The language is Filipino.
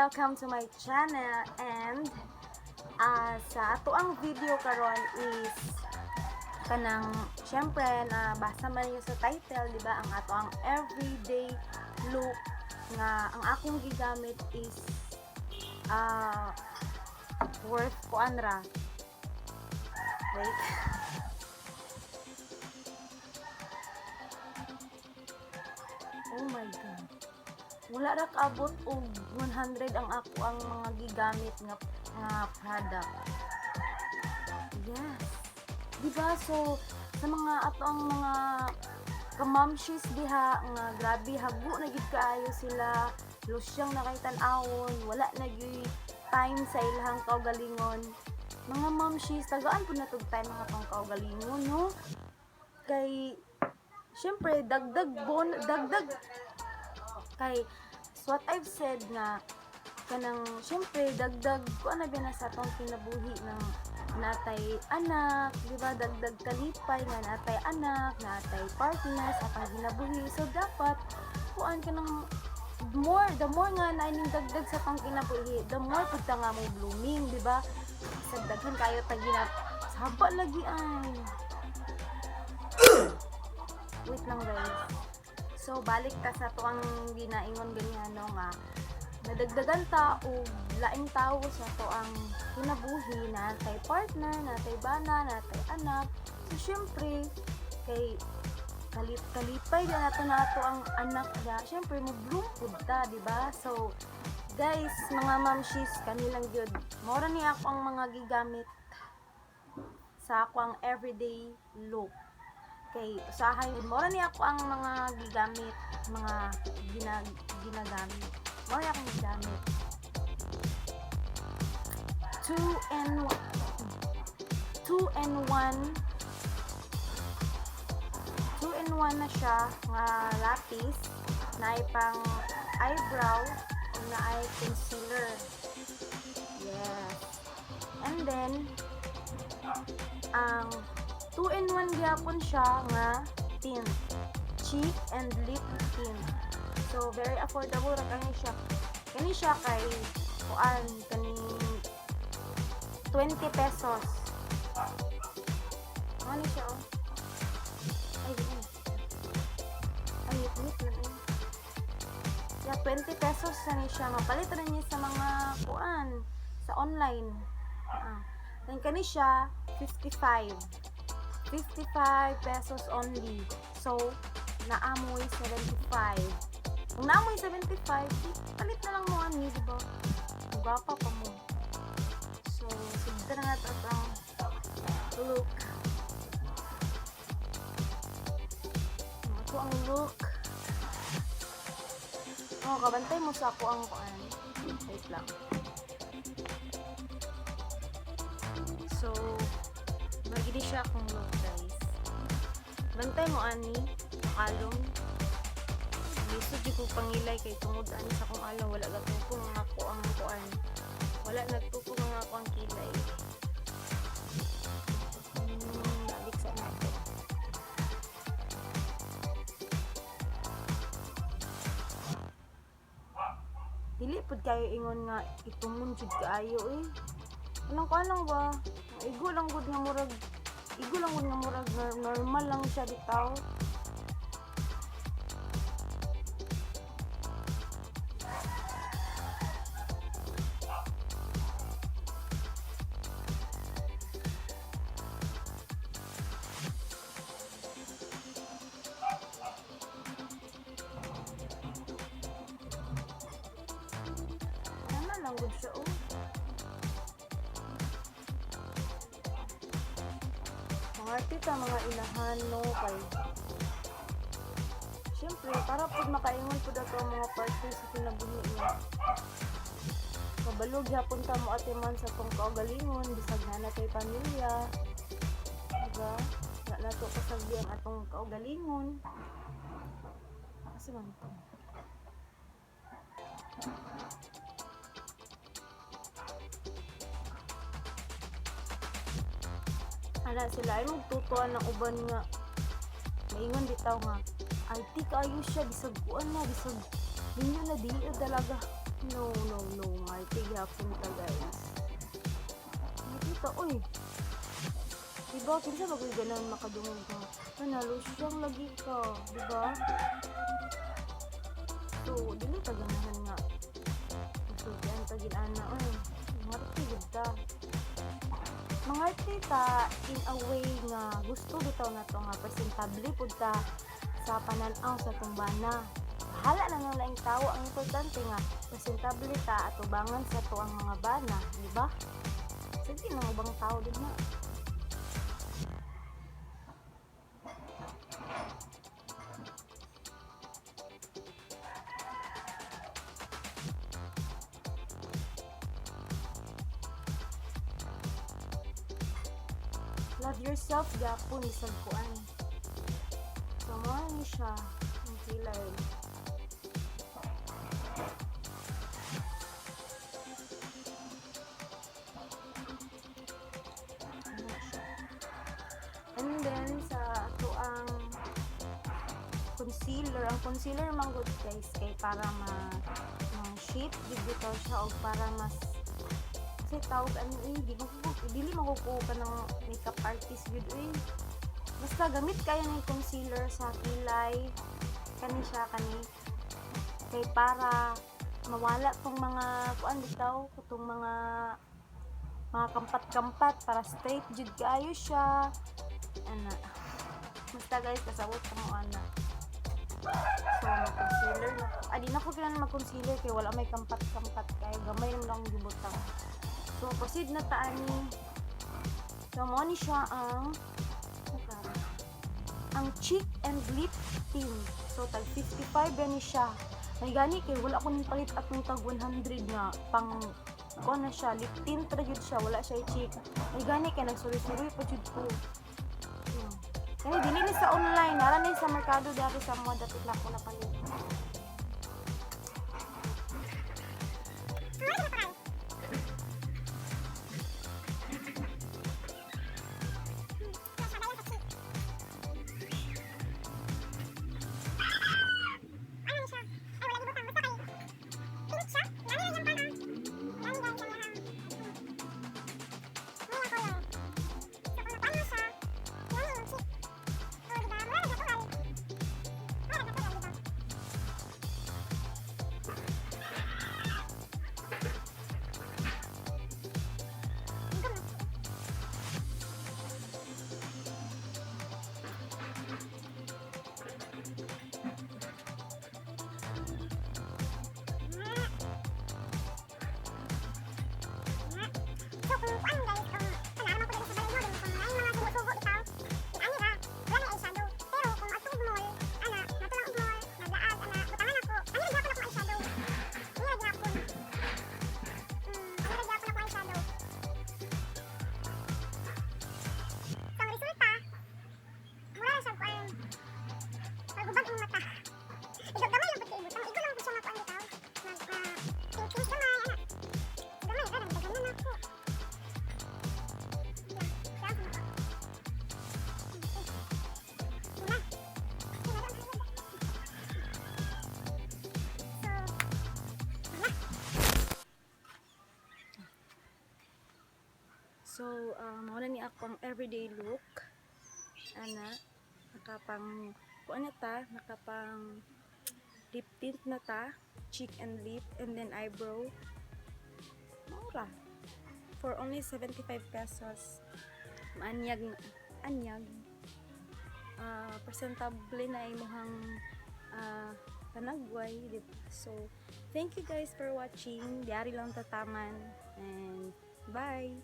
welcome to my channel. And sa ato ang video karon is kanang syempre na basa man niyo sa title, di ba? Ang ato ang everyday look nga ang akong gigamit is worth kuanra. Wait. Oh my god. Wala ra kaabot og 100 ang ako ang mga gigamit nga product. Yes. Diba? So, sa mga ato ang mga momshies diha nga grabe hago na gid kaayo sila, losyang nakaitan-awon, wala na gyud time sa ilahang kaugalingon. Mga momshies, tagaan po na tog time mga pang kaugalingon, no? Kay syempre dagdag kay what I've said nga kanang syempre dagdag ko ana ba na sa atong kinabuhi ng natay anak, di ba? Dagdag kalipay nga natay anak, natay partner sa panginabuhi. So dapat kuan ka ng the more nga naining dagdag sa atong kinabuhi, the more pud nga mo blooming, di ba? Sa daghan kayo taginap haba lagi ay. Wait lang guys. So balik ta sa tuang ginaingon ganyan no nga nadagdagan ta og laing tawo sa tuang kinabuhi, natay partner, natay bana, natay anak. So syempre kay kalipay na nato ang anak ya. Syempre mo bloom pud ta, di ba? So guys, mga momshies kanilang gyud. Mora ni ako ang mga gigamit sa ako ang everyday look. Kay usahay mora ni ako ang mga gigamit, mga ginagamit. Mora ni akong gigamit. 2 in 1 na siya nga lapis na ay pang eyebrow o na ay concealer. Yes. And then ang 2 in 1 gyapon siya nga tint, cheek and lip tint. So very affordable ra kani siya kay kuan kaning 20 pesos. Ano siya oh? Ay, wait lang. Yeah, 20 pesos na siya. Mapalit rin niya sa mga kuan sa online. Then kani siya 55 pesos only. So, naamoy 75. Kung naamoy 75, palit na lang mo ani, di ba? Gapa pa mo. So, sigda na natin ang look. Ito ang look. Oh, kabantay mo sa ako ang kuan. Wait lang. So, magidi siya akong look guys. Bantay mo ani, along. Lisod di ko pangilay kay tungod ani sa akong along. Wala gatupong nga ako ang kuan. Wala nagtupong nga ako ang kilay. Balik sa nato. Dili pud kayo ingon nga itumon jud kaayo eh. Anong kalang ba? Igo lang gud nga murag normal lang siya bitaw. Ano lang gud siya oh. Artita mga ilahan no kay syempre para pud makaingon pud ato mga party sa kinabuhi niya. Kabalog gyapon ta mo atiman sa tong kaugalingon bisag na natay pamilya. Diba? Wala na to kasagdi ang atong kaugalingon. Kasi man to. Ana sila ay magtutuan ng uban nga maingon bitaw nga ay ti kayo siya bisag kuan na bisag ninyo na di talaga No, Marte gyapon ta guys. Nakita, uy. Diba, kinsa bagay ganon makadungog ka. Nanalo siyang lagi ka, diba? So, dili ta ganahan nga. Masukian ta ginana, uy. Marte gid ta. Mangarte ta in a way nga gusto bitaw na to nga presentable pud ta sa pananaw sa tumbana. Bahala na ng laing tao, ang importante nga presentable ta at ubangan sa to ang mga bana, di ba? Sige nang ubang tao din na. Love yourself gapon isang kuan. So mo ni siya ang kilay. And then sa ato ang concealer man good guys kay para shape bitaw siya og para mas kasi tawag ano dili makukuha ka ng makeup artist good basta gamit kayo ng concealer sa kilay kani kay para mawala tong mga kuan bitaw tong mga kampat-kampat para straight jud kaayo siya ana basta guys kasabot ka mo ana so mag-concealer na di na ko kailangan mag-concealer kay wala may kampat-kampat kay gamay naman akong gibutang. So, proceed na ta ani. So, mo ni siya ang cheek and lip tint. So, tag 55 ni siya. May gani kay wala ko ning palit atong tag 100 nga pang ko na siya lip tint ra jud siya, wala siya cheek. May gani kay nagsuri-suri pa jud ko. Kaya dili ni sa online, nara ni sa merkado dati sa mga dapat lang ko na palit. So, muna ni akong everyday look. Ana, nakapang, kuan na ta, nakapang lip tint na ta, cheek and lip, and then eyebrow. Mura. For only 75 pesos. Anyag. Presentable na imuhang panagway, diba? So, thank you guys for watching. Diari lang tataman. And bye!